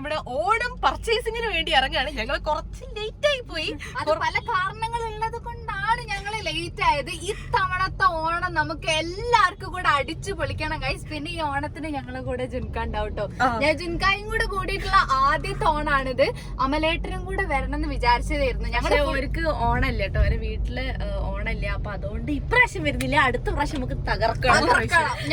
നമ്മുടെ ഓണം പർച്ചേസിങ്ങിന് വേണ്ടി ഇറങ്ങുകയാണ്. ഞങ്ങൾ കുറച്ച് ലേറ്റ് ആയി പോയി. പല കാരണങ്ങൾ ഉള്ളത് കൊണ്ടാണ് ഞങ്ങൾ ലേറ്റ് ആയത്. ഇത്തവണത്തെ ഓണം നമുക്ക് എല്ലാവർക്കും കൂടെ അടിച്ചു പൊളിക്കണം ഗൈസ്. പിന്നെ ഈ ഓണത്തിന് ഞങ്ങളെ കൂടെ ജുൻകാ ഉണ്ടാവും കേട്ടോ. ഞാൻ ജുൻകായും കൂടെ കൂടിയിട്ടുള്ള ആദ്യത്തെ ഓണാണിത്. അമലേട്ടനും കൂടെ വരണം എന്ന് വിചാരിച്ചതായിരുന്നു. ഞങ്ങൾ അവർക്ക് ഓണല്ലേ കേട്ടോ, അവരെ വീട്ടില് ഓണല്ല. അപ്പൊ അതുകൊണ്ട് ഇപ്രാവശ്യം വരുന്നില്ല, അടുത്ത പ്രാവശ്യം നമുക്ക് തകർക്കണം.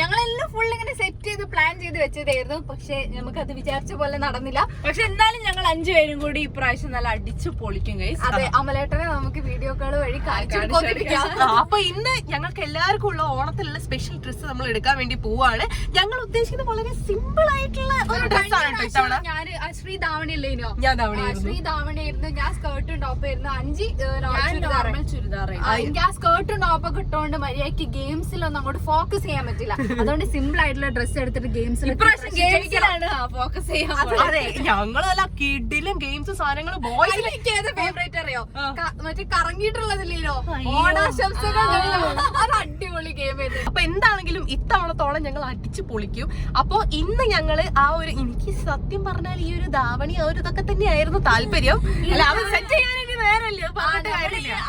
ഞങ്ങളെല്ലാം ഫുൾ ഇങ്ങനെ സെറ്റ് ചെയ്ത് പ്ലാൻ ചെയ്ത് വെച്ചതായിരുന്നു. പക്ഷെ നമുക്ക് അത് വിചാരിച്ച പോലെ നടന്നില്ല. പക്ഷെ എന്നാലും ഞങ്ങൾ 5 പേരും കൂടി ഇപ്രാവശ്യം നല്ല അടിച്ചു പൊളിക്കും ഗൈസ്. അതെ, അമലേട്ടനെ നമുക്ക് വീഡിയോ കോൾ വഴി അപ്പൊ ഇന്ന് ഞങ്ങൾക്ക് എല്ലാവർക്കും ഉള്ള ഓണത്തിലുള്ള സ്പെഷ്യൽ ഡ്രസ്സ് നമ്മൾ എടുക്കാൻ വേണ്ടി പോവാണ്. ഞങ്ങൾ ഉദ്ദേശിക്കുന്നത് വളരെ സിമ്പിൾ ആയിട്ടുള്ള ഒരു ഡ്രസ്സാണ്. ഞാൻ ശ്രീ ധാവണിയല്ലേനോ? ഞാൻ ശ്രീ ധാവണിയായിരുന്നു. ഞാൻ സ്കേർട്ടും ടോപ്പായിരുന്നു. 5 ചുരിദാർ. എനിക്ക് ആ സ്കേർട്ടും ടോപ്പൊക്കെ ഇട്ടുകൊണ്ട് മര്യാദക്ക് ഗെയിംസിലൊന്നും അങ്ങോട്ട് ഫോക്കസ് ചെയ്യാൻ പറ്റില്ല. അതുകൊണ്ട് സിമ്പിൾ ആയിട്ടുള്ള ഡ്രസ്സ് എടുത്തിട്ട് ഗെയിംസിൽ ഫോക്കസ് ചെയ്യാൻ. അതെ, ഞങ്ങളല്ല കിഡിലും ഗെയിംസ് സാധനങ്ങളും. ബോയ്സിന് ഫേവറേറ്റ് അറിയോ? മറ്റേ കറങ്ങിയിട്ടുള്ളതില്ലല്ലോ, ഓണാശംസകൾ. അത് അടിപൊളി ഗെയിം ആയിരുന്നു. അപ്പൊ എന്താണെങ്കിലും ഇത്തവണത്തോളം ഞങ്ങൾ അടിച്ചു പൊളിക്കും. അപ്പൊ ഇന്ന് ഞങ്ങള് എനിക്ക് സത്യം പറഞ്ഞാൽ ഈ ഒരു ധാവണി ആ ഒരു ഇതൊക്കെ തന്നെയായിരുന്നു താല്പര്യം. അല്ല, അത് സെറ്റ് ചെയ്യാൻ വേറല്ലോ.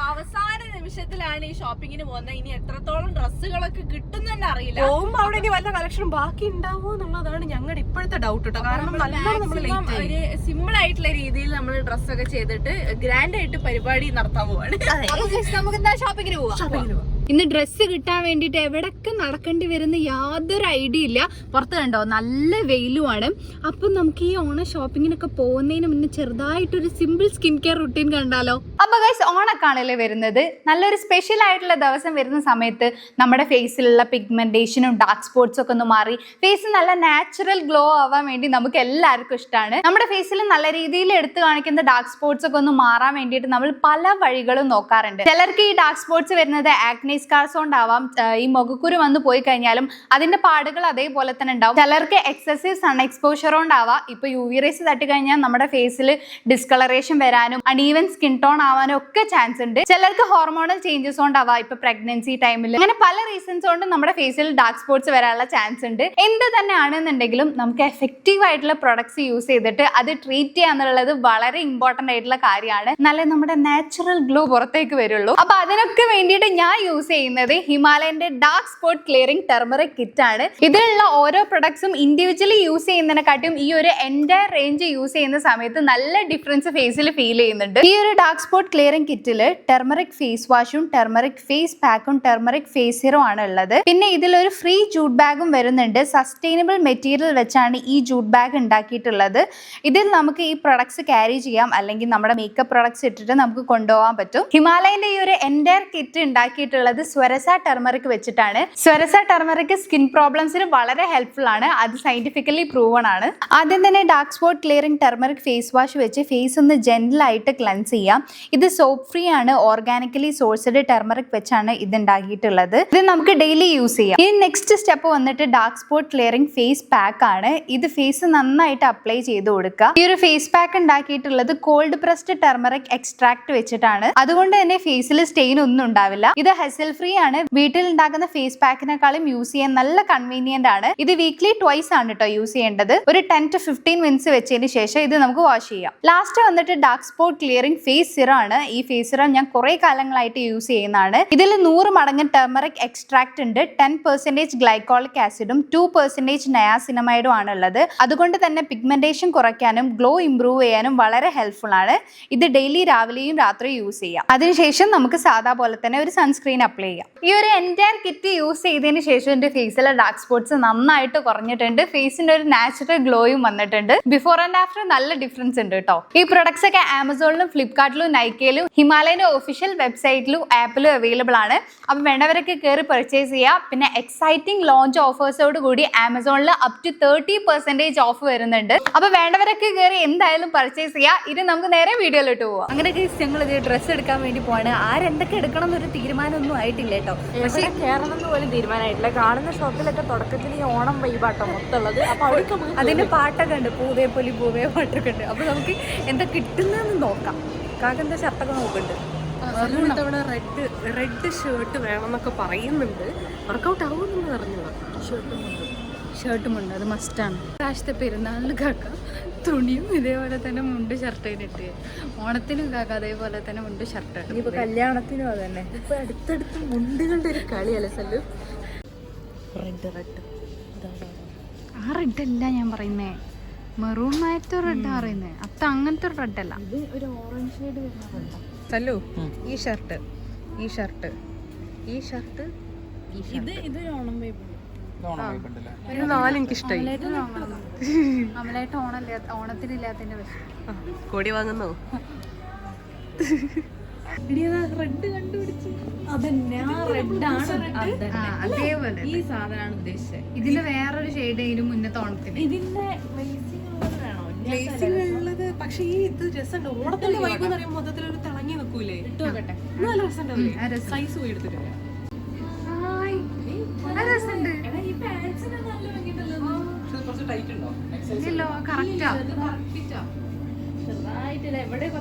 അവസാന നിമിഷത്തിലാണ് ഈ ഷോപ്പിങ്ങിന് പോകുന്നത്. ഇനി എത്രത്തോളം ഡ്രസ്സുകളൊക്കെ കിട്ടും തന്നെ അറിയില്ല. പോകുമ്പോ അവിടെ ഇനി വല്ല കളക്ഷനും ബാക്കി ഉണ്ടാവോ എന്നുള്ളതാണ് ഞങ്ങളുടെ ഇപ്പോഴത്തെ ഡൗട്ട് കേട്ടോ. കാരണം ഒരു സിമ്പിൾ ആയിട്ടുള്ള രീതിയിൽ നമ്മൾ ഡ്രസ്സൊക്കെ ചെയ്തിട്ട് ഗ്രാൻഡ് ആയിട്ട് പരിപാടി നടത്താൻ പോവാണ്. നമുക്ക് എന്താ ഷോപ്പിങ്ങിന് പോവാം. ഇന്ന് ഡ്രസ്സ് കിട്ടാൻ വേണ്ടിട്ട് എവിടൊക്കെ നടക്കേണ്ടി വരുന്ന യാതൊരു ഐഡിയ ഇല്ല. പുറത്ത് കണ്ടോ നല്ല വെയിലുമാണ്. അപ്പൊ നമുക്ക് ഈ ഓണ ഷോപ്പിങ്ങിനൊക്കെ പോകുന്നതിന് മുന്നേ ചെറുതായിട്ടൊരു സിമ്പിൾ സ്കിൻ കെയർ റുട്ടീൻ കണ്ടാലോ? അപ്പൊ ഗൈസ്, ഓണക്കാണല്ലേ വരുന്നത്. നല്ലൊരു സ്പെഷ്യൽ ആയിട്ടുള്ള ദിവസം വരുന്ന സമയത്ത് നമ്മുടെ ഫേസിലുള്ള പിഗ്മെന്റേഷനും ഡാർക്ക് സ്പോട്ട്സും ഒക്കെ ഒന്ന് മാറി ഫേസ് നല്ല നാച്ചുറൽ ഗ്ലോ ആവാൻ വേണ്ടി നമുക്ക് എല്ലാവർക്കും ഇഷ്ടമാണ്. നമ്മുടെ ഫേസിൽ നല്ല രീതിയിൽ എടുത്തു കാണിക്കുന്ന ഡാർക്ക് സ്പോട്ട്സ് ഒക്കെ ഒന്ന് മാറാൻ വേണ്ടിയിട്ട് നമ്മൾ പല വഴികളും നോക്കാറുണ്ട്. ചിലർക്ക് ഈ ഡാർക്ക് സ്പോട്ട്സ് വരുന്നത് ആക്നെ സ്കാർസ് കൊണ്ടാവാം. ഈ മുഖക്കുരു വന്ന് പോയി കഴിഞ്ഞാലും അതിന്റെ പാടുകൾ അതേപോലെ തന്നെ ഉണ്ടാവും. ചിലർക്ക് എക്സസീവ് സൺ എക്സ്പോഷർ കൊണ്ടാവാം. ഇപ്പൊ UV റേസ് തട്ടി കഴിഞ്ഞാൽ നമ്മുടെ ഫേസിൽ ഡിസ്കളറേഷൻ വരാനും അൺഈവൻ സ്കിൻ ടോൺ ആവാനും ഒക്കെ ചാൻസ് ഉണ്ട്. ചിലർക്ക് ഹോർമോണൽ ചേഞ്ചസ് കൊണ്ടാവാം. ഇപ്പൊ പ്രഗ്നൻസി ടൈമിൽ അങ്ങനെ പല റീസൺസ് കൊണ്ട് നമ്മുടെ ഫേസിൽ ഡാർക്ക് സ്പോട്ട്സ് വരാനുള്ള ചാൻസ് ഉണ്ട്. എന്ത് തന്നെ ആണെന്നുണ്ടെങ്കിലും നമുക്ക് എഫക്റ്റീവ് ആയിട്ടുള്ള പ്രൊഡക്ട്സ് യൂസ് ചെയ്തിട്ട് അത് ട്രീറ്റ് ചെയ്യാന്നുള്ളത് വളരെ ഇമ്പോർട്ടന്റ് ആയിട്ടുള്ള കാര്യമാണ്. എന്നാലേ നമ്മുടെ നാച്ചുറൽ ഗ്ലോ പുറത്തേക്ക് വരുള്ളൂ. അപ്പൊ അതിനൊക്കെ വേണ്ടിയിട്ട് ഞാൻ യൂസ് ചെയ്യുന്നത് ഹിമാലയന്റെ dark spot clearing turmeric kit ആണ്. ഇതിലുള്ള ഓരോ പ്രൊഡക്ട്സും ഇൻഡിവിജ്വലി യൂസ് ചെയ്യുന്നതിനെക്കാട്ടും ഈ ഒരു എൻറ്റയർ റേഞ്ച് യൂസ് ചെയ്യുന്ന സമയത്ത് നല്ല ഡിഫറൻസ് ഫേസിൽ ഫീൽ ചെയ്യുന്നുണ്ട്. ഈ ഒരു ഡാർക്ക് സ്പോട്ട് ക്ലിയറിംഗ് കിറ്റിൽ ടെർമറിക് ഫേസ് വാഷും ടെർമറിക് ഫേസ് പാക്കും ടെർമറിക് ഫേസ് സീറം ആണ് ഉള്ളത്. പിന്നെ ഇതിലൊരു ഫ്രീ ജൂട്ട് ബാഗും വരുന്നുണ്ട്. സസ്റ്റൈനബിൾ മെറ്റീരിയൽ വെച്ചാണ് ഈ ജൂട്ട് ബാഗ് ഉണ്ടാക്കിയിട്ടുള്ളത്. ഇതിൽ നമുക്ക് ഈ പ്രൊഡക്ട്സ് ക്യാരി ചെയ്യാം, അല്ലെങ്കിൽ നമ്മുടെ മേക്കപ്പ് പ്രൊഡക്ട്സ് ഇട്ടിട്ട് നമുക്ക് കൊണ്ടുപോകാൻ പറ്റും. ഹിമാലയന്റെ ഈ ഒരു എൻറ്റയർ കിറ്റ് ഉണ്ടാക്കിയിട്ടുള്ളത് സ്വരസ ടെർമറിക് വെച്ചിട്ടാണ്. സ്വരസ ടെർമറിക് സ്കിൻ പ്രോബ്ലംസിന് വളരെ ഹെൽപ്ഫുൾ ആണ്. അത് സയന്റിഫിക്കലി പ്രൂവൺ ആണ്. ആദ്യം തന്നെ dark spot clearing turmeric face wash വെച്ച് ഫേസ് ഒന്ന് ജെന്റിൽ ആയിട്ട് ക്ലെൻസ് ചെയ്യാം. ഇത് സോപ്പ് ഫ്രീ ആണ്. ഓർഗാനിക്കലി സോഴ്സ്ഡ് ടെർമറിക് വെച്ചാണ് ഇത് ഉണ്ടാക്കിയിട്ടുള്ളത്. ഇത് നമുക്ക് ഡെയിലി യൂസ് ചെയ്യാം. ഈ നെക്സ്റ്റ് സ്റ്റെപ്പ് വന്നിട്ട് dark spot clearing face pack ആണ്. ഇത് ഫേസ് നന്നായിട്ട് അപ്ലൈ ചെയ്ത് കൊടുക്കുക. ഈ ഒരു ഫേസ് പാക്ക് ഉണ്ടാക്കിയിട്ടുള്ളത് കോൾഡ് പ്രസ്ഡ് ടെർമറിക് എക്സ്ട്രാക്ട് വെച്ചിട്ടാണ്. അതുകൊണ്ട് തന്നെ ഫേസിൽ സ്റ്റെയിൻ ഒന്നും ഉണ്ടാവില്ല. ഇത് ഹെസൽ ഫ്രീ ആണ്. വീട്ടിൽ ഉണ്ടാക്കുന്ന ഫേസ് പാക്കിനെക്കാളും യൂസ് ചെയ്യാൻ നല്ല കൺവീനിയന്റ് ആണ്. ഇത് വീക്ക്ലി ട്വൈസ് ആണ് കേട്ടോ യൂസ് ചെയ്യേണ്ടത്. ഒരു 10 to 15 മിനിറ്റ്സ് വെച്ചതിന് ശേഷം ഇത് നമുക്ക് വാഷ് ചെയ്യാം. ലാസ്റ്റ് വന്നിട്ട് dark spot clearing face serum ആണ്. ഈ ഫേസ് സിറം ഞാൻ കുറെ കാലങ്ങളായിട്ട് യൂസ് ചെയ്യുന്നതാണ്. ഇതിൽ 100 മടങ്ങ് ടെർമറിക് എക്സ്ട്രാക്ട് ഉണ്ട്. 10% ഗ്ലൈക്കോളിക് ആസിഡും 2% നയാസിനമൈഡും ആണ് ഉള്ളത്. അതുകൊണ്ട് തന്നെ പിഗ്മെന്റേഷൻ കുറയ്ക്കാനും ഗ്ലോ ഇംപ്രൂവ് ചെയ്യാനും വളരെ ഹെൽപ്ഫുൾ ആണ്. ഇത് ഡെയിലി രാവിലെയും രാത്രിയും യൂസ് ചെയ്യാം. അതിനുശേഷം നമുക്ക് സാധാ പോലെ തന്നെ ഒരു സൺസ്ക്രീൻ അപ്ലൈ ചെയ്യാം. ഈ ഒരു എൻറ്റയർ കിറ്റ് യൂസ് ചെയ്തതിന് ശേഷം എന്റെ ഫേസിലെ ഡാർക്ക് സ്പോട്ട്സ് നന്നായിട്ട് കുറഞ്ഞിട്ടുണ്ട്. ഫേസിന്റെ ഒരു നാച്ചുറൽ ഗ്ലോയും വന്നിട്ടുണ്ട്. ബിഫോർ ആൻഡ് ആഫ്റ്റർ നല്ല ഡിഫറൻസ് ഉണ്ട് കേട്ടോ. ഈ പ്രൊഡക്ട്സ് ഒക്കെ ആമസോണിലും ഫ്ലിപ്കാർട്ടിലും നൈക്കയിലും ഹിമാലയന്റെ ഒഫീഷ്യൽ വെബ്സൈറ്റിലും ആപ്പിലും അവൈലബിൾ ആണ്. അപ്പൊ വേണ്ടവരൊക്കെ കയറി പർച്ചേസ് ചെയ്യാം. പിന്നെ എക്സൈറ്റിംഗ് ലോഞ്ച് ഓഫേഴ്സോട് കൂടി ആമസോണിൽ അപ് ടു 30% ഓഫ് വരുന്നുണ്ട്. അപ്പൊ വേണ്ടവരൊക്കെ കയറി എന്തായാലും പർച്ചേസ് ചെയ്യാം. ഇത് നമുക്ക് നേരെ വീഡിയോയിലോട്ട് പോവാം. അങ്ങനെ ഞങ്ങൾ ഇത് ഡ്രസ്സ് എടുക്കാൻ വേണ്ടി പോവാണ്. ആരെന്തൊക്കെ എടുക്കണം എന്നൊരു തീരുമാനമൊന്നും ആയിട്ടില്ല കേട്ടോ. പക്ഷേ കേരളം പോലും തീരുമാനമായിട്ടില്ല. കാണുന്ന ഷോപ്പിലൊക്കെ തുടക്കത്തിൽ ഈ ഓണം വൈബാട്ടോ മൊത്തമുള്ളത്. അപ്പൊ അതിന്റെ പാട്ടൊക്കെ ഉണ്ട്, പൂവേ പൊലി പൂവേ പാട്ടൊക്കെ ഉണ്ട്. അപ്പൊ നമുക്ക് എന്താ കിട്ടുന്നതെന്ന് നോക്കാം. കാക്കെന്താ ഷർട്ടൊക്കെ നോക്കുന്നുണ്ട്. ഇത്തവണ റെഡ് ഷർട്ട് വേണമെന്നൊക്കെ പറയുന്നുണ്ട്. വർക്കൗട്ട് ആവുമെന്ന് പറഞ്ഞത്. ഷർട്ടുമുണ്ട്, അത് മസ്റ്റാണ്. പ്രാവശ്യത്തെ പെരുന്നാളിന് കാക്ക തുണിയും ഇതേപോലെ തന്നെ മുണ്ട് ഷർട്ട് ഇട്ട് ഓണത്തിനും കാക്ക അതേപോലെ തന്നെ മുണ്ട് ഷർട്ട് ഇപ്പൊ കല്യാണത്തിനും അതന്നെ ഇപ്പൊ അടുത്തടുത്ത് മുണ്ടുകളുടെ ഒരു കളിയല്ലേ സല്ലു. ആ റെഡ് അല്ല ഞാൻ പറയുന്നേ, മെറൂൺ മാറ്റ് റെഡ് പറയുന്നേ. അത്ത അങ്ങനത്തെ ഒരു റെഡ് അല്ല, ഇത് ഒരു ഓറഞ്ച് ഷെയ്ഡ് വരുന്ന റെഡാ. സല്ലു ഈ ഷർട്ട് ഈ ഷർട്ട് ഈ ഷർട്ട് ഇത് ഓണം വൈബ്. ഇത് 4 എനിക്ക് ഇഷ്ടമായി. അമലായിട്ട് ഓണത്തിനില്ലാത്തതിന്റെ പ്രശ്നം. കോടി വാങ്ങുന്നോ? റെഡ് കണ്ടുപിടിച്ചു. അതന്നെ അതേപോലെ ഈ സാധനമാണ് ഉദ്ദേശിച്ചത്. ഇതിന്റെ വേറൊരു ഷെയ്ഡ് ഇതിന് മുന്നത്തെ ഓണത്തിന്. ഇതിന്റെ ഉള്ളത് പക്ഷെ ഈ ഇത് രസമുണ്ട്. ഓണത്തിന്റെ വൈബ് എന്ന് പറയുമ്പോൾ മൊത്തത്തിലൊരു തിളങ്ങി നിൽക്കൂലേ? നോക്കട്ടെ, നല്ല രസമുണ്ടാവില്ലേ? സൈസ് പോയി എടുത്തിട്ട്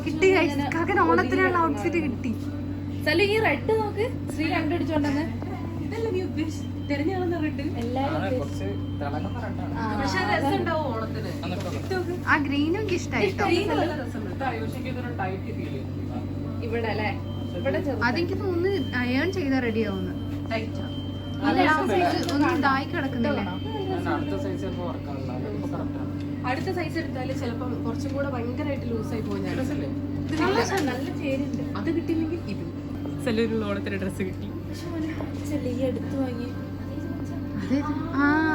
കിട്ടി. ഓണത്തിനുള്ള ഔട്ട്ഫിറ്റ് കിട്ടി. സലു ഈ റെഡ് നോക്ക്, ശ്രീ കണ്ടുപിടിച്ചോണ്ടെന്ന്. ഇതല്ലേ നീ തിരഞ്ഞാളുന്ന റെഡ്? പക്ഷെ രസമുണ്ടാവും ഓണത്തിന്. ആ ഗ്രീനും എനിക്ക് ഇഷ്ടായിട്ടോ. ഇവിടെ അല്ലേ, അതെനിക്ക് തോന്നുന്നു അയേൺ ചെയ്താൽ റെഡി ആവുന്നു. ഒന്ന് ഇതായി കിടക്കുന്നില്ല. അടുത്ത സൈസ് എടുത്താല് ചിലപ്പം കുറച്ചും കൂടെ ഭയങ്കരമായിട്ട് ലൂസായി പോകും. നല്ല ചേരുണ്ട്. അത് കിട്ടിയില്ലെങ്കിൽ ഇത് സെല്ലൂരിലുള്ള ഓണത്തിന് ഡ്രസ്സ് കിട്ടി.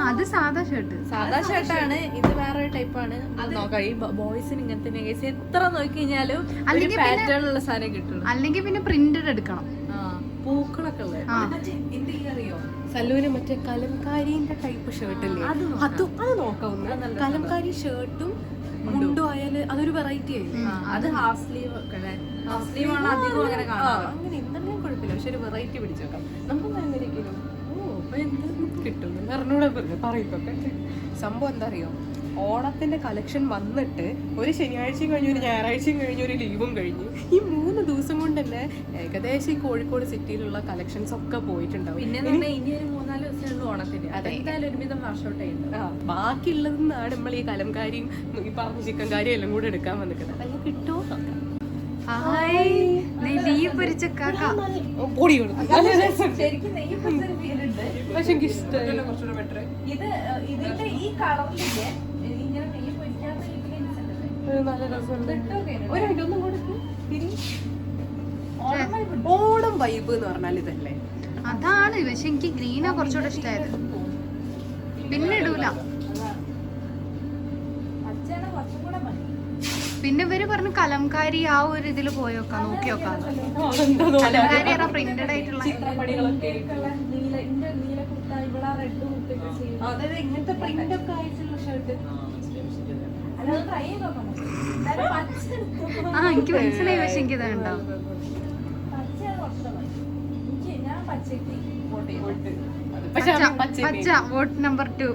അത് സാധാ ഷർട്ട്, സാധാ ഷർട്ടാണ്. ഇത് വേറൊരു ടൈപ്പാണ്. അത് നോക്കാം, ഈ ബോയ്സിന് ഇങ്ങനത്തെ കേസ് എത്ര നോക്കി കഴിഞ്ഞാലും അല്ലെങ്കിൽ പാറ്റേണുള്ള സാധനം കിട്ടുള്ളൂ. അല്ലെങ്കിൽ പിന്നെ പ്രിന്റഡ് എടുക്കണം. പൂക്കളൊക്കെ ഉള്ളത് അറിയോ സല്ലൂര് മറ്റേ കലംകാരിന്റെ ടൈപ്പ് ഷർട്ട് അല്ലേ? അത് നോക്കാവുന്ന കലംകാരി ഷർട്ടും മുണ്ടും ആയാല് അതൊരു വെറൈറ്റി ആയി. അത് ഹാഫ് സ്ലീവ് ഒക്കെ ഹാഫ് സ്ലീവ് ആണ് അധികം അങ്ങനെ കാണാറ്. അങ്ങനെ ഇന്നലെയും കുഴപ്പമില്ല, പക്ഷെ ഒരു വെറൈറ്റി പിടിച്ചേക്കാം നമുക്ക്. ഭയങ്കര കിട്ടും പറഞ്ഞൂടെ പറയുമ്പൊക്കെ. സംഭവം എന്താ അറിയോ, ഓണത്തിന്റെ കളക്ഷൻ വന്നിട്ട് ഒരു ശനിയാഴ്ചയും കഴിഞ്ഞു, ഒരു ഞായറാഴ്ചയും കഴിഞ്ഞു, ഒരു ലീവും കഴിഞ്ഞു. ഈ 3 ദിവസം കൊണ്ട് തന്നെ ഏകദേശം ഈ കോഴിക്കോട് സിറ്റിയിലുള്ള കളക്ഷൻസ് ഒക്കെ പോയിട്ടുണ്ടാവും. പിന്നെ ഇനി ഒരു 4-5 ദിവസമുള്ളൂ ഓണത്തിന്. അതെന്തായാലും ഒരുവിധം വർഷോട്ട് ബാക്കിയുള്ളതിൽ നിന്നാണ് നമ്മൾ ഈ കലംകാരിയും ഈ പറഞ്ഞ ചിക്കൻ കാരിയും എല്ലാം കൂടെ എടുക്കാൻ വന്നിട്ടുണ്ട്. അല്ലെങ്കിൽ കിട്ടുമോ? നെയ്യ് പൊരിച്ച കാക്ക പൊടി കൊടുക്കും. ശരിക്കും നെയ്യ് പൊരിച്ചൊരു ഫീലുണ്ട്. പക്ഷെ എനിക്ക് ഇഷ്ടമല്ല. കുറച്ചുകൂടെ ബെറ്റർ. ഇത് ഇതിന്റെ ഈ കളറിലേക്ക് ഇങ്ങനെ നെയ്യ് പൊരിക്കാത്ത നല്ല രസമുണ്ട്. ഒരു മിനിറ്റ് ഒന്നും കൊടുക്കും. ഓണം വൈബ് എന്ന് പറഞ്ഞാൽ ഇതല്ലേ? അതാണ്. പക്ഷെ എനിക്ക് ഗ്രീനാ കുറച്ചുകൂടെ ഇഷ്ടമായത്. പിന്നെ ഇടൂല. പച്ചയാണ് കുറച്ചും കൂടെ മതി. പിന്നെ ഇവര് പറഞ്ഞു കലംകാരി ആ ഒരു ഇതിൽ പോയോക്കാം, നോക്കിയോക്കാം. കലംകാരി പ്രിന്റഡ് ആയിട്ടുള്ള ഇങ്ങനത്തെ പ്രിന്റ് ഒക്കെ ആയിട്ടുള്ള ഷർട്ട്. എനിക്ക് മനസ്സിലായി. പക്ഷെ എനിക്ക് ഇതാണ്ടോ പച്ച വോട്ട് നമ്പർ 2.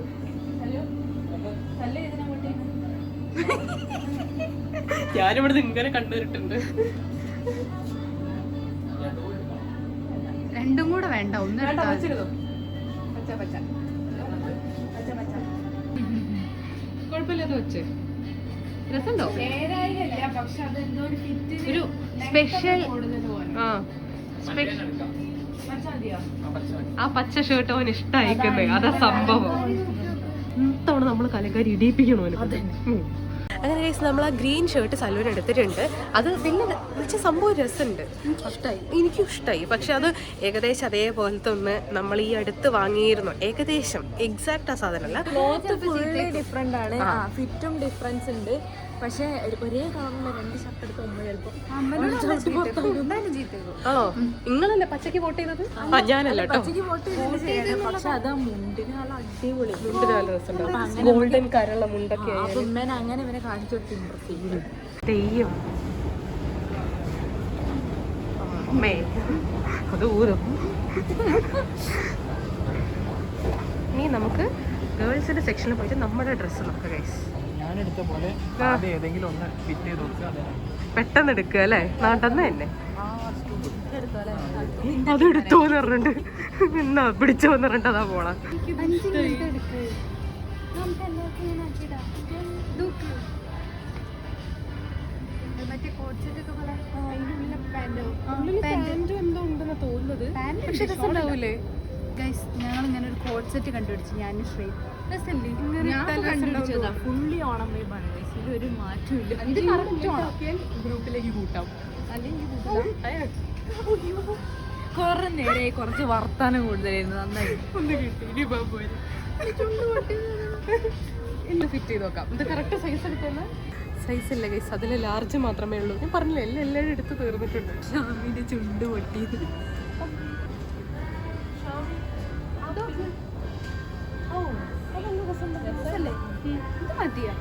ഞാനിവിടുന്ന് ഇങ്ങനെ കണ്ടുവരിട്ടുണ്ട്. രണ്ടും കൂടെ വേണ്ട, ഒന്ന് കുഴപ്പമില്ലാതെ വെച്ച് രസമുണ്ടോ? ഒരു സ്പെഷ്യൽ ആ പച്ച ഷർട്ട് അവന് ഇഷ്ടമായിക്കുന്നത്. അതാ സംഭവം. ഇത്തവണ നമ്മള് കലക്കാരി ഇടിയിപ്പിക്കണോ? അങ്ങനെ കേസ് നമ്മൾ ആ ഗ്രീൻ ഷർട്ട് സല്ലൂരിന് എടുത്തിട്ടുണ്ട്. അത് വലിയ വെച്ച സംഭവം രസമുണ്ട്, എനിക്കും ഇഷ്ടമായി. പക്ഷെ അത് ഏകദേശം അതേപോലത്തെ ഒന്ന് നമ്മൾ ഈ അടുത്ത് വാങ്ങിയിരുന്നു. ഏകദേശം എക്സാക്ട് ആ സാധനമല്ല, ഡിഫറെന്റ് ആണ്. ഫിറ്റും ഡിഫറൻസ് ഉണ്ട്. പക്ഷെ ഒരേ കളറിലുള്ള 2 ഷർട്ട് എടുക്കുമ്പോൾ ആണോ? നിങ്ങളല്ലേ പച്ചക്ക് വോട്ട് ചെയ്തത്? ഞാനല്ല കേട്ടോ. പക്ഷെ അത് മുണ്ടിന് നല്ല അടിപൊളി, മുണ്ടിന് നല്ല രസമുണ്ടാവും. ഗോൾഡൻ കരള്ള മുണ്ടൊക്കെ ഉമ്മേനെ അങ്ങനെ ഇവനെ കാണിച്ചു കൊടുത്ത് ഇമ്പ്രസ് ചെയ്യും. തെയ്യം അമ്മേ അത് ഊരും. ഇനി നമുക്ക് ഗേൾസിന്റെ സെക്ഷനിൽ പോയിട്ട് നമ്മുടെ ഡ്രസ്സ് നോക്കാം ഗൈസ്. പെട്ടെന്ന് എടുക്കുക അല്ലേ? നാട്ടെന്ന് തന്നെ അതെടുത്തോന്ന് പറഞ്ഞിട്ട് എന്നാ പിടിച്ചോന്ന് പറഞ്ഞിട്ട് അതാ പോണ. പക്ഷെ രസമുണ്ടാവൂലേ? ഗൈസ് ഞങ്ങൾ ഇങ്ങനെ ഒരു കോഡ് സെറ്റ് കണ്ടുപിടിച്ചു ഞാൻ ശ്രീ രസല്ലേ കണ്ടുപിടിച്ചതാ ഫുള്ളി ഓണം വൈബാണ് ഇതിലൊരു മാറ്റമില്ല. ഇത് കറക്റ്റ് ഓണം ഗ്രൂപ്പിലേക്ക് കൂട്ടാം. കുറെ നേരെ കുറച്ച് വർത്താനം കൂടുതലായിരുന്നു. നന്നായി ഒന്ന് കിട്ടി. ഇനി പോയി ഇന്ന് ഫിറ്റ് ചെയ്ത് നോക്കാം. ഇത് കറക്റ്റ് സൈസ് എടുക്കുന്ന സൈസ് ഇല്ല ഗൈസ്, അതിൽ ലാർജ് മാത്രമേ ഉള്ളൂ. ഞാൻ പറഞ്ഞില്ല എല്ലാവരും എടുത്ത് തീർന്നിട്ടുണ്ട്. ഷാമിന്റെ ചുണ്ട് പൊട്ടിയത് ഇത് മതിയാ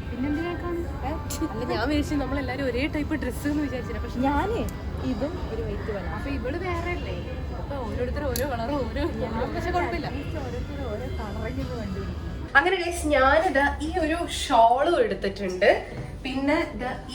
പിന്നെന്തിനാക്കാണ് അല്ല ഞാൻ വിചാരിച്ചു നമ്മളെല്ലാരും ഒരേ ടൈപ്പ് ഡ്രസ്സ് എന്ന് വിചാരിച്ചില്ല. പക്ഷെ ഞാന് ഇതും ഒരു വൈറ്റ് കളർ. അപ്പൊ ഇവള് വേറെ അല്ലേ? അപ്പൊ ഓരോരുത്തരും ഓരോ കളറും ഓരോ പക്ഷെ കുഴപ്പമില്ല. ഓരോരുത്തരും ഓരോ കളറിൽ കണ്ടുപിടിക്കും. അങ്ങനെ ഗൈസ് ഞാനിത് ഈ ഒരു ഷോളും എടുത്തിട്ടുണ്ട്. പിന്നെ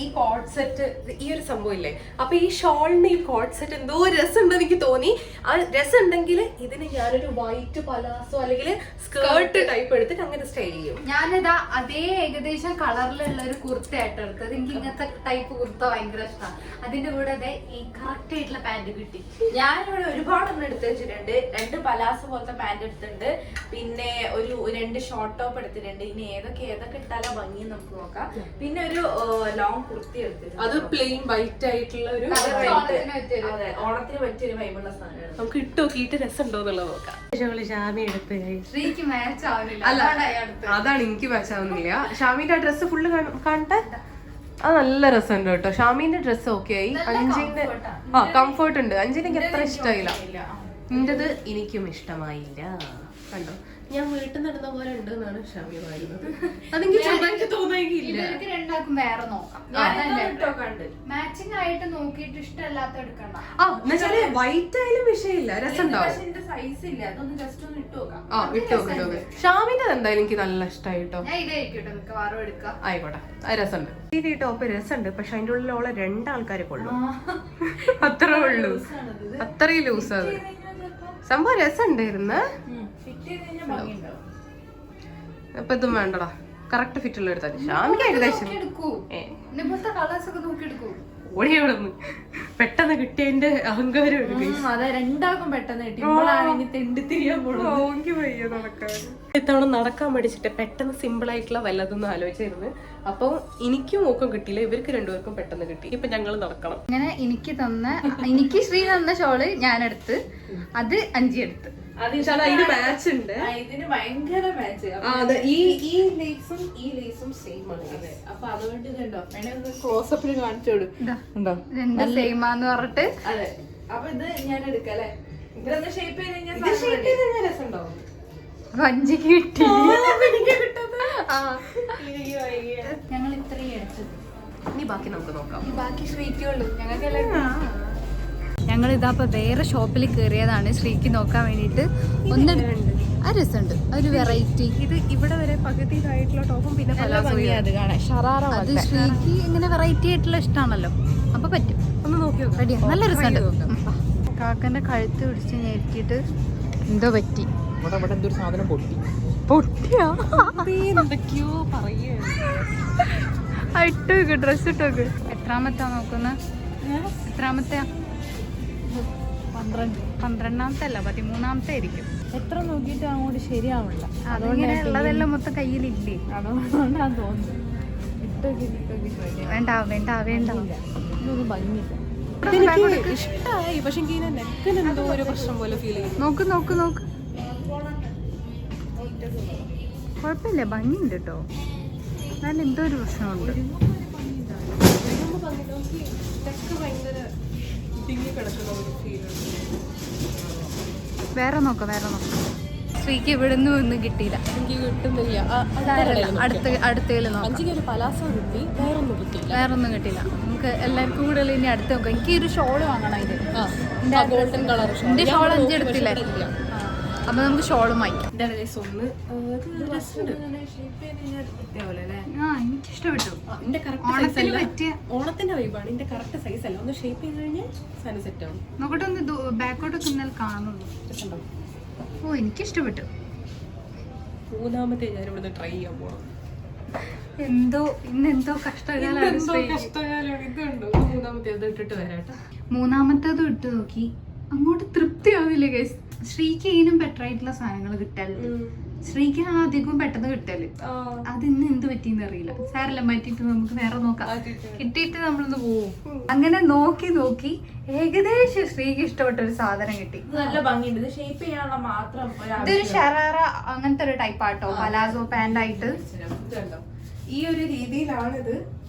ഈ കോഡ് സെറ്റ്, ഈ ഒരു സംഭവം ഇല്ലേ, അപ്പൊ ഈ ഷോളിന് ഈ കോഡ് സെറ്റ് എന്തോ രസമുണ്ടെന്ന് എനിക്ക് തോന്നി. ആ രസം ഉണ്ടെങ്കിൽ ഇതിന് ഞാനൊരു വൈറ്റ് പലാസോ അല്ലെങ്കിൽ സ്കേർട്ട് ടൈപ്പ് എടുത്തിട്ട് അങ്ങനെ സ്റ്റൈൽ ചെയ്യും. ഞാനിതാ അതേ ഏകദേശം കളറിലുള്ള ഒരു കുർത്ത ആയിട്ട് എടുത്തത്. എനിക്ക് ഇങ്ങനത്തെ ടൈപ്പ് കുർത്ത ഭയങ്കര ഇഷ്ടമാണ്. അതിന്റെ കൂടെ അതെ ഈ കറക്റ്റ് ആയിട്ടുള്ള പാന്റ് കിട്ടി. ഞാനിവിടെ ഒരുപാടൊന്നും എടുത്ത് വെച്ചിട്ടുണ്ട്. 2 പലാസോ പോലത്തെ പാന്റ് എടുത്തിട്ടുണ്ട്, പിന്നെ ഒരു 2 ഷോർട്ട് ടോപ്പ് എടുത്തിട്ടുണ്ട്. ഇനി ഏതൊക്കെ ഇട്ടാലോ ഭംഗി നമുക്ക് നോക്കാം. പിന്നെ ഒരു ലോങ് കുർത്തി എടുത്തിട്ടുണ്ട്. അത് പ്ലെയിൻ വൈറ്റ് ആയിട്ടുള്ള ഒരു ഓണത്തിന് പറ്റിയൊരു വൈബുള്ള സാധനമാണ്. നമുക്ക് ഇട്ട് നോക്കിയിട്ട് രസം ഉണ്ടോ എന്നുള്ളത് നോക്കാം. ഷാമി എടുത്ത് ശ്രീക്ക് മാച്ച് ആവുന്നില്ല. അല്ല അതാണ് എനിക്ക് മനസ്സിലാവുന്നില്ല. ഷാമിന്റെ ആ ഡ്രസ്സ് ഫുള്ള് കാണട്ടെ. അത് നല്ല രസമുണ്ട് കേട്ടോ. ഷാമിന്റെ ഡ്രസ്സ് ഓക്കെ ആയി. അഞ്ചിന്റെ കംഫർട്ട് ഉണ്ട്. അഞ്ചിന് എനിക്ക് അത്ര ഇഷ്ടമായില്ല. നിന്റേത് എനിക്കും ഇഷ്ടമായില്ല. കണ്ടോ, ഞാൻ വീട്ടിൽ നടന്ന പോലെ ഉണ്ട് എന്നാണ് ഷാമി പറയുന്നത്. അതെനിക്ക് ചെറുതായിട്ട് തോന്നിയില്ല. ഇവർക്ക് രണ്ടാക്കും വേറെ നോക്കാം. മാച്ചിങ് ആയിട്ട് നോക്കിയിട്ട് ഇഷ്ടമല്ലാത്ത എടുക്കണ്ട. എന്നുവെച്ചാല് വൈറ്റ് ആയാലും വിഷയമില്ല, രസമുണ്ടാവും. സൈസ് ഇല്ല, അതൊന്ന് ജസ്റ്റ് ഒന്ന് ഇട്ട് നോക്കാം. ഇട്ട് നോക്കിട്ട് ഷാമിന്റെ എന്തായാലും എനിക്ക് നല്ല ഇഷ്ടമായി കേട്ടോ. ഞാൻ ഇതായിരിക്കും മിക്കവാറും എടുക്കാം. ആയിക്കോട്ടെ, അത് രസമുണ്ട്. ഈ ടോപ്പ് രസമുണ്ട്, പക്ഷെ അതിന്റെ ഉള്ളിലുള്ള 2 ആൾക്കാരെ കൊള്ളും. അത്രേ ഉള്ളൂ, അത്രയും ലൂസ്. അത് സംഭവം രസമുണ്ടായിരുന്നു. അപ്പൊ ഇതും വേണ്ടടാ, കറക്റ്റ് ഫിറ്റ് ഉള്ള എടുത്താൽ. ഷാമിക്ക് ഏകദേശം ഓടി അവിടെ നിന്ന് പെട്ടെന്ന് കിട്ടിയതിന്റെ അഹങ്കാരം എടുക്കും. അതെ, രണ്ടാക്കും പെട്ടെന്ന് കിട്ടി. തെണ്ടി തിരിയാൻ നടക്കാൻ ഇത്തവണ നടക്കാൻ പഠിച്ചിട്ട് പെട്ടെന്ന് സിമ്പിൾ ആയിട്ടുള്ള വല്ലതൊന്നും ആലോചിച്ചിരുന്നു. അപ്പൊ എനിക്കും മൂക്കം കിട്ടിയില്ല, ഇവർക്ക് 2 പേർക്കും പെട്ടെന്ന് കിട്ടി. ഇപ്പൊ ഞങ്ങൾ നടക്കണം. അങ്ങനെ എനിക്ക് ശ്രീ തന്ന ഷോള് ഞാനെടുത്ത്, അത് 5 എടുത്ത്. അതിന് മാച്ച് ഉണ്ട്. ഇതിന് ഭയങ്കര മാച്ച്. ഈ ലേസും സെയിം ആണ്. അപ്പൊ അതുകൊണ്ട് ഇതുണ്ടോ, വേണമെങ്കിൽ ക്ലോസപ്പിൽ കാണിച്ചു കൊടുക്കണ്ടോ, 2 സെയിം ആന്ന് പറഞ്ഞിട്ട്. അതെ, അപ്പൊ ഇത് ഞാൻ എടുക്കല്ലേ. ഇതൊന്ന് ഷേപ്പ് ചെയ്ത് കഴിഞ്ഞാൽ രസമുണ്ടാവും. 5 കിട്ടി. ഞങ്ങൾ ഇത്രയും എടുത്തു. ഇനി ബാക്കി നമുക്ക് നോക്കാം. ബാക്കി ശ്രീക്കുള്ളൂ, ഞങ്ങൾക്ക് ഞങ്ങൾ ഇതാ വേറെ ഷോപ്പിൽ കയറിയതാണ് ശ്രീക്ക് നോക്കാൻ വേണ്ടിയിട്ട്. ആ രസമുണ്ട്, ഒരു വെറൈറ്റി. ഇത് ഇവിടെ വരെ പകുതി ഇതായിട്ടുള്ള ടോപ്പും പിന്നെ അത് ശ്രീക്ക് ഇങ്ങനെ വെറൈറ്റി ആയിട്ടുള്ള ഇഷ്ടമാണല്ലോ, അപ്പൊ പറ്റും. ഒന്ന് നോക്കി റെഡിയാ, നല്ല രസമുണ്ട്. കാക്കന്റെ കഴുത്ത് പിടിച്ച് ഞെരുക്കിയിട്ട് എന്തോ പറ്റി. സാധനം പൊട്ടിയാ എന്തൊക്കെയോ പറയുക. ഇട്ടോക്ക്, ഡ്രസ് ഇട്ടോക്ക്. എത്രാമത്താ നോക്കുന്ന? എത്രാമത്തെയാ? 12ാമത്തെ അല്ല, 13ാമത്തെ ആയിരിക്കും. എത്ര നോക്കിയിട്ട് അങ്ങോട്ട് ശരിയാവില്ല. അതിങ്ങനെ ഉള്ളതെല്ലാം മൊത്തം കയ്യിലില്ലേ, അതുകൊണ്ടാണ് തോന്നുന്നത്. വേണ്ട വേണ്ട വേണ്ട, ഇതൊന്നും ഭംഗിയില്ല. എനിക്ക് ഇഷ്ടമായി, പക്ഷെ നെക്കിന് എന്തോ ഒരു പ്രശ്നം പോലെ ഫീൽ ചെയ്യും. നോക്ക് നോക്ക് നോക്ക്, കുഴപ്പമില്ല, ഭംഗിയുണ്ട് കേട്ടോ. നല്ല എന്തോ ഒരു പ്രശ്നമുണ്ട്. വേറെ നോക്കാം, വേറെ നോക്കാം. ശ്രീക്ക് ഇവിടുന്ന് ഒന്നും കിട്ടിയില്ല. എനിക്ക് കിട്ടുന്നില്ല. അടുത്തേല് നോക്കാം. ഒരു പലാസോ കിട്ടി, വേറൊന്നും കിട്ടിയില്ല. വേറൊന്നും കിട്ടിയില്ല. നമുക്ക് എല്ലാവർക്കും കൂടെ ഇനി അടുത്ത് നോക്കാം. എനിക്ക് ഒരു ഷോള് വാങ്ങണം. ഇത് ഗോൾഡൻ കളർ. എന്റെ ഷോൾ 5 എടുത്തില്ല, അപ്പൊ നമുക്ക് ഷോളും വാങ്ങിക്കാം. എനിക്കിഷ്ടപ്പെട്ടു. ഓണത്തിന്റെ വൈബാണ്. ഇതിന്റെ കറക്റ്റ് സൈസ് അല്ല, ഒന്ന് ഷേപ്പ് ചെയ്ത് കഴിഞ്ഞാൽ സാധനം സെറ്റ് ആവും. നോക്കട്ടെ, ഒന്ന് ബാക്കോട്ടൊക്കെ ഇന്നലെ കാണുള്ളൂ. ഓ, എനിക്കിഷ്ടപ്പെട്ടു. 3ാമത്തെ ഞാൻ ഇവിടുന്ന് ട്രൈ ചെയ്യാൻ പോകണം. എന്തോ ഇന്നെന്തോ കഷ്ടകാലാണ്. കഷ്ടകാലമാണ്. ഇതുണ്ടോ മൂന്നാമത്തെ ഇട്ടിട്ട് വരാട്ടോ. മൂന്നാമത്തേതും ഇട്ട് നോക്കി, അങ്ങോട്ട് തൃപ്തിയാവില്ല ഗൈസ്. ശ്രീക്ക് ഇതിനും ബെറ്റർ ആയിട്ടുള്ള സാധനങ്ങൾ കിട്ടാറുണ്ട്. ശ്രീക്ക് അധികവും പെട്ടെന്ന് കിട്ടല്. അത് ഇന്ന് എന്ത് പറ്റിയെന്ന് അറിയില്ല. സാരെല്ലാം മാറ്റിട്ട് നമുക്ക് വേറെ നോക്കാം. കിട്ടിയിട്ട് നമ്മളൊന്ന് പോവും. അങ്ങനെ നോക്കി നോക്കി ഏകദേശം ശ്രീക്ക് ഇഷ്ടപ്പെട്ട ഒരു സാധനം കിട്ടി. നല്ല ഭംഗിയുണ്ട്. ഇത് ഷേപ്പ് ചെയ്യാനുള്ള മാത്രം ഇതൊരു ഷറാറ അങ്ങനത്തെ ഒരു ടൈപ്പ് ആട്ടോ, പലാസോ പാന്റ് ആയിട്ട്. ഈ ഒരു രീതിയിലാണിത്.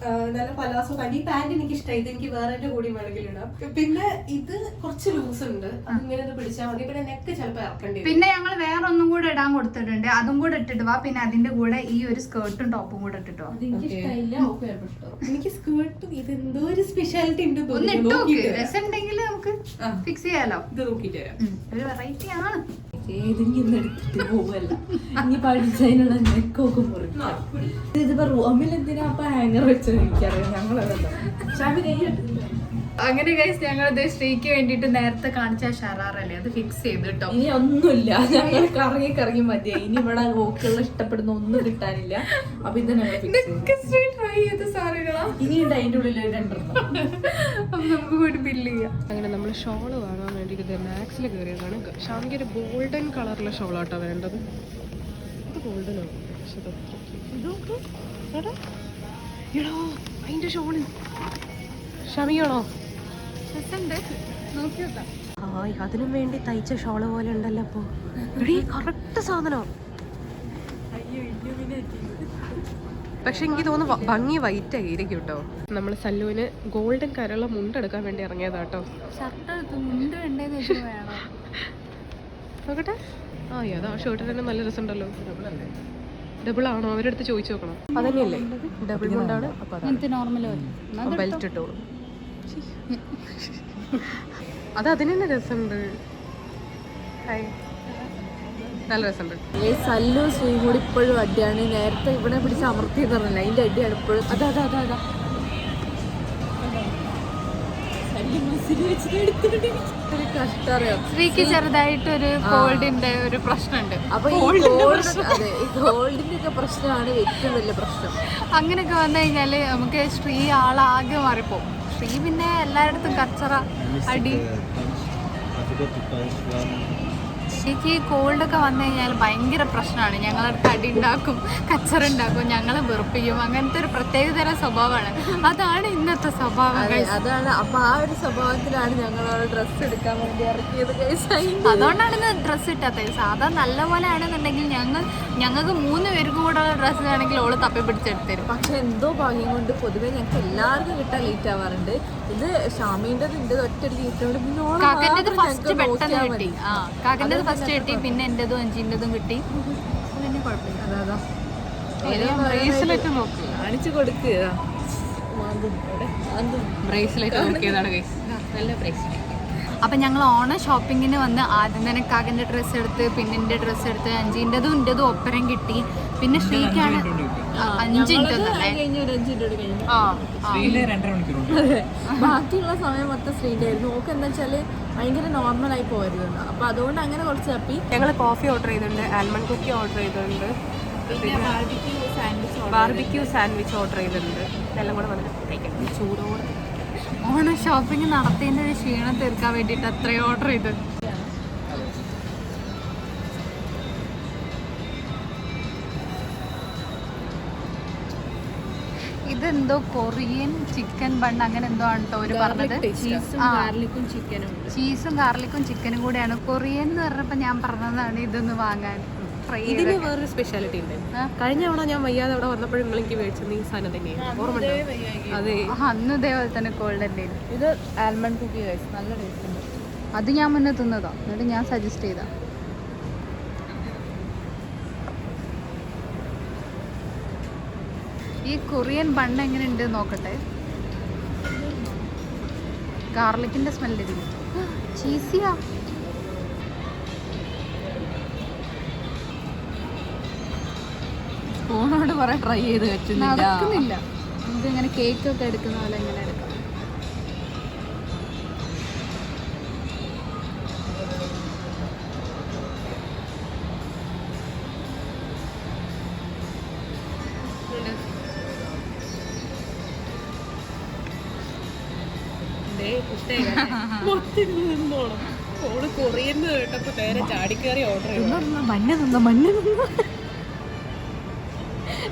നല്ല പലാസോ പാന്റ്. ഈ പാന്റ് എനിക്ക് ഇഷ്ടമായി. ഇത് എനിക്ക് വേറെ കൂടി വേണമെങ്കിൽ ഇടാം. പിന്നെ ഇത് കുറച്ച് ലൂസ് ഉണ്ട്. ഇങ്ങനെ പിടിച്ചാൽ മതി. പിന്നെ നെക്ക് ചിലപ്പോൾ ഇറക്കേണ്ടി വരും. പിന്നെ ഞങ്ങൾ വേറെ ഒന്നും കൂടെ ഇടാൻ കൊടുത്തിട്ടുണ്ട്. അതും കൂടെ ഇട്ടിട്ട് വാ. പിന്നെ അതിന്റെ കൂടെ ഈ ഒരു സ്കേർട്ടും ടോപ്പും കൂടെ ഇട്ടിട്ടോ. എനിക്ക് സ്കേർട്ടും ഇത് എന്തോ ഒരു സ്പെഷ്യാലിറ്റി ഉണ്ട്. ഒന്ന് ഇട്ട് നോക്ക്. രസം ഉണ്ടെങ്കിൽ നമുക്ക് ഫിക്സ് ചെയ്യാലോ. ഇത് നോക്കിട്ട് തരാം. ഒരു വെറൈറ്റി ആണ്. ഏതെങ്കിലും എടുത്തിട്ട് പോവല്ല. ഇനി പഠിച്ചതിനുള്ള നെക്കൊക്കെ മുറിക്കും. ഇതിപ്പോ റൂമിൽ എന്തിനാ അപ്പൊ ഹാങ്ങർ വെച്ചത് എനിക്കറിയാം. ഞങ്ങളതല്ല. അങ്ങനെ ഗൈസ് ഞങ്ങൾ ശ്രീക്ക് വേണ്ടിട്ട് നേരത്തെ കാണിച്ച ഷറാറല്ലേ അത് ഫിക്സ് ചെയ്ത് കേട്ടോ. ഇനി ഒന്നുമില്ല. ഞങ്ങൾ കറങ്ങി കറങ്ങി മതിയായി. ഇനി ഇവിടെ നോക്കിയുള്ള ഇഷ്ടപ്പെടുന്ന ഒന്നും കിട്ടാനില്ല. അപ്പൊ ഇത് ട്രൈ ചെയ്ത സാധനങ്ങളാ. ഇനിയുണ്ട് അതിന്റെ ഉള്ളിൽ രണ്ടെണ്ണം. അപ്പൊ നമുക്ക് പോയിട്ട് ബില്ല് ചെയ്യാം. അങ്ങനെ നമ്മൾ ഷോള് വാങ്ങാൻ വേണ്ടിയിട്ട് മാക്സിൽ കയറിയതാണ്. ഷാമിക്ക് ഒരു ഗോൾഡൻ കളറിലെ ഷോളാട്ടോ വേണ്ടത്. ഇത് ഗോൾഡനോ? എടോ അതിന്റെ ഷോള് ഷമിയാണോ? ഹായ്, അതിനും വേണ്ടി തയ്ച്ച ഷോള് പോലെ ഉണ്ടല്ലോ. അപ്പൊ കറക്റ്റ് സാധനം. പക്ഷെ എനിക്ക് തോന്നുന്നു ഭംഗി വൈറ്റ് ആയിരിക്കും കേട്ടോ. നമ്മൾ സല്ലുവിന് ഗോൾഡൻ കരള മുണ്ടെടുക്കാൻ വേണ്ടി ഇറങ്ങിയതാട്ടോ. നോക്കട്ടെ. ആ അതാ ഷർട്ടിന് തന്നെ നല്ല രസമുണ്ടല്ലോ. ഡബിൾ ആണോ? അവരെടുത്ത് ചോദിച്ചു നോക്കണം. അതന്നെയല്ലേ ഡബിൾ മുണ്ടാണ്. അപ്പൊ ബെൽറ്റ് ഇട്ടോളൂ. അത് അതിന് തന്നെ രസമുണ്ട്. നല്ല രസമുണ്ട്. സല്ലു ശ്രീ കൂടി ഇപ്പോഴും അടിയാണ്. നേരത്തെ ഇവിടെ പിടിച്ച് അമർത്തി പറഞ്ഞില്ല, അതിന്റെ അടിയാണ് ഇപ്പോഴും. അതാ അതാ അതാ അതാ ഒരു കഷ്ടറിയോ. ശ്രീക്ക് ചെറുതായിട്ടൊരു കോൾഡിന്റെ ഒരു പ്രശ്നമുണ്ട്. അപ്പൊ ഈ ഗോൾഡിന്റെ ഒക്കെ പ്രശ്നമാണ് ഏറ്റവും വലിയ പ്രശ്നം. അങ്ങനെയൊക്കെ വന്നു കഴിഞ്ഞാല് നമുക്ക് ശ്രീ ആളാകെ മാറിപ്പോവും. ശ്രീ പിന്നെ എല്ലായിടത്തും കച്ചറ അടി. എനിക്ക് കോൾഡൊക്കെ വന്നു കഴിഞ്ഞാൽ ഭയങ്കര പ്രശ്നമാണ്. ഞങ്ങളടുത്ത് അടി ഉണ്ടാക്കും, കച്ചറ ഉണ്ടാക്കും, ഞങ്ങളെ വെറുപ്പിക്കും. അങ്ങനത്തെ ഒരു പ്രത്യേകതരം സ്വഭാവമാണ്. അതാണ് ഇന്നത്തെ സ്വഭാവം. അതാണ്. അപ്പൊ ആ ഒരു സ്വഭാവത്തിലാണ് ഞങ്ങളോട് ഡ്രസ്സ് എടുക്കാൻ വേണ്ടി ഇറക്കിയത്. അതുകൊണ്ടാണ് ഇന്ന് ഡ്രസ്സ് ഇട്ടാത്തത്. സാധാ നല്ല പോലെ ആണെന്നുണ്ടെങ്കിൽ ഞങ്ങൾക്ക് 3 പേർക്കും കൂടെ ഉള്ള ഡ്രസ്സ് ആണെങ്കിൽ ഓള് തപ്പി പിടിച്ചെടുത്തരും. പക്ഷെ എന്തോ ഭാഗ്യം കൊണ്ട് പൊതുവെ ഞങ്ങൾക്ക് എല്ലാവർക്കും കിട്ടാൻ ലേറ്റ് ആവാറുണ്ട്. ഇത് ഷാമീൻ്റെത് ഉണ്ട് ഒറ്റയടിക്ക് കിട്ടുന്നുണ്ട്. കാക്കൻ്റെത് ഫസ്റ്റ് പെട്ടെന്ന് കിട്ടി. കാക്കൻ്റെത് ഫസ്റ്റ് കിട്ടി. പിന്നെ എന്റേതും അഞ്ചിൻ്റെതും കിട്ടി. പിന്നെ കുഴപ്പമില്ല. അതാ ബ്രേസ്ലെറ്റ് നോക്കി കാണിച്ചു കൊടുക്കുക. ബ്രേസ്ലെറ്റ് നോക്കിയതാണ് ഗൈസ്. നല്ല ബ്രേസ്ലെറ്റ്. അപ്പം ഞങ്ങൾ ഓണം ഷോപ്പിങ്ങിന് വന്ന് ആദ്യം തന്നെ കാക്കൻ്റെ ഡ്രസ്സ് എടുത്ത്, പിന്നെ എൻ്റെ ഡ്രസ്സ് എടുത്ത്, അഞ്ചിൻ്റെതും എൻ്റെതും ഒപ്പരം കിട്ടി. പിന്നെ ശ്രീക്കാണ് 5 ബാക്കിയുള്ള സമയം മൊത്തം ശ്രീൻ്റെ ആയിരുന്നു. ഓക്ക് എന്താ വെച്ചാൽ ഭയങ്കര നോർമലായി പോയിരുന്നു. അപ്പൊ അതുകൊണ്ട് അങ്ങനെ കുറച്ച് തപ്പി. ഞങ്ങൾ കോഫി ഓർഡർ ചെയ്തിട്ടുണ്ട്, ആൽമണ്ട് കുക്കി ഓർഡർ ചെയ്തിട്ടുണ്ട്, ബാർബിക്യൂ സാൻഡ്വിച്ച് ഓർഡർ ചെയ്തിട്ടുണ്ട്. ഇതെല്ലാം കൂടെ വന്നിട്ട് കഴിക്കാം ചൂടോടെ. ഓണം ഷോപ്പിംഗ് നടത്തിയതിൻ്റെ ഒരു ക്ഷീണം തീർക്കാൻ വേണ്ടിയിട്ട് അത്രയും ഓർഡർ ചെയ്ത്. ഇതെന്തോ കൊറിയൻ ചിക്കൻ ബൺ അങ്ങനെ എന്തോ ആണ് കേട്ടോ ഒരു പറഞ്ഞത്. ചീസും ഗാർലിക്കും ചിക്കനും കൂടെയാണ്. കൊറിയൻ എന്ന് പറഞ്ഞപ്പോൾ ഞാൻ പറഞ്ഞതാണ് ഇതൊന്ന് വാങ്ങാൻ. ഇതിന് വേറൊരു സ്പെഷ്യാലിറ്റി ഉണ്ട്. കഴിഞ്ഞ തവണ ഞാൻ വയ്യാതെ അവിടെ വന്നപ്പോഴും നിങ്ങൾക്ക് മേടിച്ചത് ഈ സാധനം തന്നെയാണ്. ഓർമ്മ അതെ, അന്ന് ഇതേപോലെ തന്നെ കോൾഡ് തന്നെ. ഇത് ആൽമണ്ട് കുക്കി നല്ല ടേസ്റ്റ് ഉണ്ട്. അത് ഞാൻ മുന്നേ തിന്നതാ, എന്നിട്ട് ഞാൻ സജസ്റ്റ് ചെയ്താ. ഈ കൊറിയൻ ബണ്ണ് എങ്ങനെ ഉണ്ട് നോക്കട്ടെ. ഗാർലിക്കിന്റെ സ്മെല്ല് ഇതിന്. ചീസിയാ. സ്പൂണോട് കുറെ ട്രൈ ചെയ്ത് നടക്കുന്നില്ല. നമുക്ക് ഇങ്ങനെ കേക്കൊക്കെ എടുക്കുന്ന പോലെ ഇങ്ങനെ എടുക്കാം. നിന്നോണം. ഓള് കൊറിയെന്ന് കേട്ടപ്പോ നേരെ ചാടിക്കേറി ഓർഡർ ചെയ്തു. മഞ്ഞ നിന്ന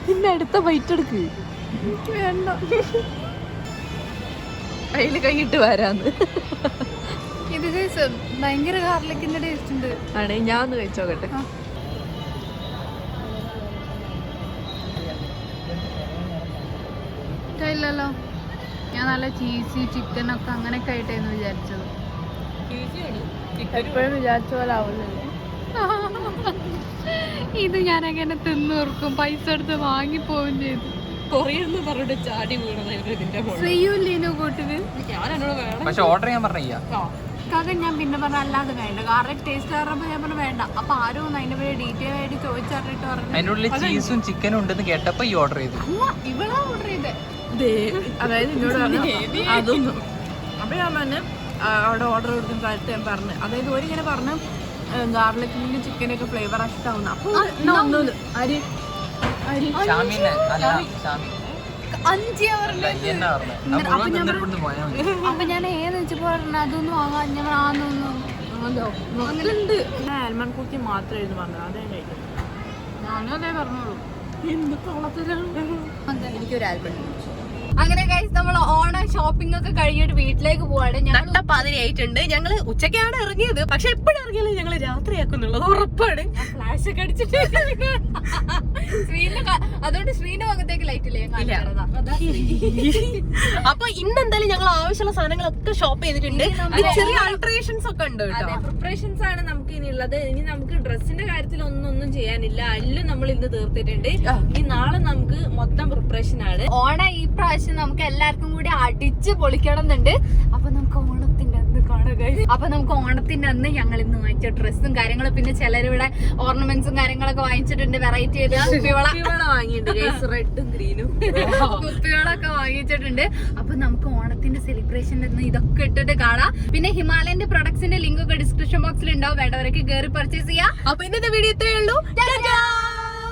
പിന്നെ അടുത്ത ബൈറ്റ് എടുക്ക്. വേണ്ട, അതില് കൈയിട്ട് വരാന്ന്. ഇത് ഭയങ്കര ഗാർലിക്കിന്റെ ടേസ്റ്റ് ഉണ്ട്. ആണേ ഞാൻ ഒന്ന് കഴിച്ചോക്കട്ടെ. ഇല്ലല്ലോ, ഞാൻ നല്ല ചീസി ചിക്കനൊക്കെ അങ്ങനെയൊക്കെ ആയിട്ടായിരുന്നു വിചാരിച്ചത്. എപ്പോഴും വിചാരിച്ച പോലെ ആവില്ലല്ലോ. ഇത് ഞാൻ അങ്ങനെ തിന്നോർക്കും, പൈസ എടുത്ത് വാങ്ങിപ്പോവും ചെയ്തു. കൊറിയെന്ന് പറഞ്ഞിട്ട് ചാടി വീണതായിരുന്നു ഇതിന്റെ മോള്. ചെയ്യൂല്ലേനോ കൂട്ടിന്. ഞാൻ എന്നോട് വേണം പക്ഷെ ഓർഡർ ചെയ്യാൻ പറഞ്ഞ കാക്ക ഞാൻ പിന്നെ പറഞ്ഞ അല്ലാതെ വേണ്ട, ഗാർലിക് ടേസ്റ്റ് പറഞ്ഞപ്പോ ഞാൻ പറഞ്ഞു വേണ്ട. അപ്പൊ ആരോ ഒന്ന് അതിന്റെ പേര് ഡീറ്റെയിൽ ആയിട്ട് ചോദിച്ചറിഞ്ഞിട്ട് പറഞ്ഞു അതിന്റെ ഉള്ളിൽ ചീസും ചിക്കനും ഉണ്ടെന്ന് കേട്ടപ്പോ ഈ ഓർഡർ ചെയ്തു. അല്ല, ഇവളാ ഓർഡർ ചെയ്തേ. അതായത് എന്നോട് പറഞ്ഞു അതൊന്നും. അപ്പൊ ഞാൻ പറഞ്ഞു അവിടെ ഓർഡർ കൊടുക്കുന്ന കാര്യത്തിൽ ഞാൻ പറഞ്ഞു, അതായത് ഓരിങ്ങനെ പറഞ്ഞു ഗാർലിക്കിനും ചിക്കനൊക്കെ ഫ്ലേവർ ഇഷ്ടാവുന്ന. അപ്പൊ അരി അരി ഷാമിനെ അല്ല ഷാമി 5 അപ്പൊ ഞാൻ ഏന്ന് വെച്ചപ്പോ പറഞ്ഞു അതൊന്നും വാങ്ങാൻ. ഞാൻ ആന്നൊന്നും അങ്ങനെയുണ്ട്. ആൽമണ്ട് കുക്കി മാത്രമായിരുന്നു പറഞ്ഞത്, അതേ കഴിക്കും. ഞാനും അതേ പറഞ്ഞോളൂ. എന്ത് തോളത്തിലാണ്. എനിക്കൊരു ആൽബം. അങ്ങനെ ഗൈസ് നമ്മൾ ഓണം ഷോപ്പിംഗ് ഒക്കെ കഴിഞ്ഞിട്ട് വീട്ടിലേക്ക് പോവാണ്. നട്ട 18 ഞങ്ങള് ഉച്ചക്കാണ് ഇറങ്ങിയത്, പക്ഷെ എപ്പോഴും ഇറങ്ങിയാലും ഞങ്ങള് രാത്രിയാക്കുന്നുള്ളത് ഉറപ്പാണ്. ഫ്ലാഷ് ഒക്കെ അടിച്ചിട്ട് അതുകൊണ്ട് ശ്രീന്റെ ഭാഗത്തേക്ക് ലൈറ്റ് ഇല്ലേ? അപ്പൊ ഇന്ന് എന്തായാലും ഞങ്ങൾ ആവശ്യമുള്ള സാധനങ്ങളൊക്കെ ഷോപ്പ് ചെയ്തിട്ടുണ്ട്. ചെറിയ ആൾട്രേഷൻസ് ഒക്കെ ഉണ്ട് കേട്ടോ. പ്രിപ്പറേഷൻസ് ആണ് നമുക്ക് ഇനി ഉള്ളത്. ഇനി നമുക്ക് ഡ്രസ്സിന്റെ കാര്യത്തിൽ ഒന്നും ചെയ്യാനില്ല, എല്ലാം നമ്മൾ ഇന്ന് തീർത്തിട്ടുണ്ട്. ഇനി നാളെ നമുക്ക് മൊത്തം പ്രിപ്പറേഷൻ ആണ്. ഓണം ഈ പ്രാവശ്യം നമുക്ക് എല്ലാവർക്കും കൂടി അടിച്ച് പൊളിക്കണം എന്നുണ്ട്. അപ്പൊ നമുക്ക് ഓണത്തിന്റെ അന്ന് കാണുക. അപ്പൊ നമുക്ക് ഓണത്തിന്റെ അന്ന് ഞങ്ങൾ ഇന്ന് വാങ്ങിച്ച ഡ്രസ്സും കാര്യങ്ങളും, പിന്നെ ചിലരിവിടെ ഓർണമെന്റ്സും കാര്യങ്ങളൊക്കെ വാങ്ങിച്ചിട്ടുണ്ട്. വെറൈറ്റി ചെയ്ത് കുപ്പിവള വാങ്ങിയിട്ടുണ്ട്, റെഡും ഗ്രീനും കുപ്പികളൊക്കെ വാങ്ങിച്ചിട്ടുണ്ട്. അപ്പൊ നമുക്ക് ഓണത്തിന്റെ സെലിബ്രേഷൻ ഇതൊക്കെ ഇട്ടിട്ട് കാണാം. പിന്നെ ഹിമാലയന്റെ പ്രൊഡക്ട്സിന്റെ ലിങ്ക് ഒക്കെ ഡിസ്ക്രിപ്ഷൻ ബോക്സിൽ ഉണ്ടാവും, വേണ്ടവരൊക്കെ കയറി പർച്ചേസ് ചെയ്യാം. അപ്പൊ ഇന്നത്തെ വീഡിയോ ഇത്രയേ ഉള്ളൂ.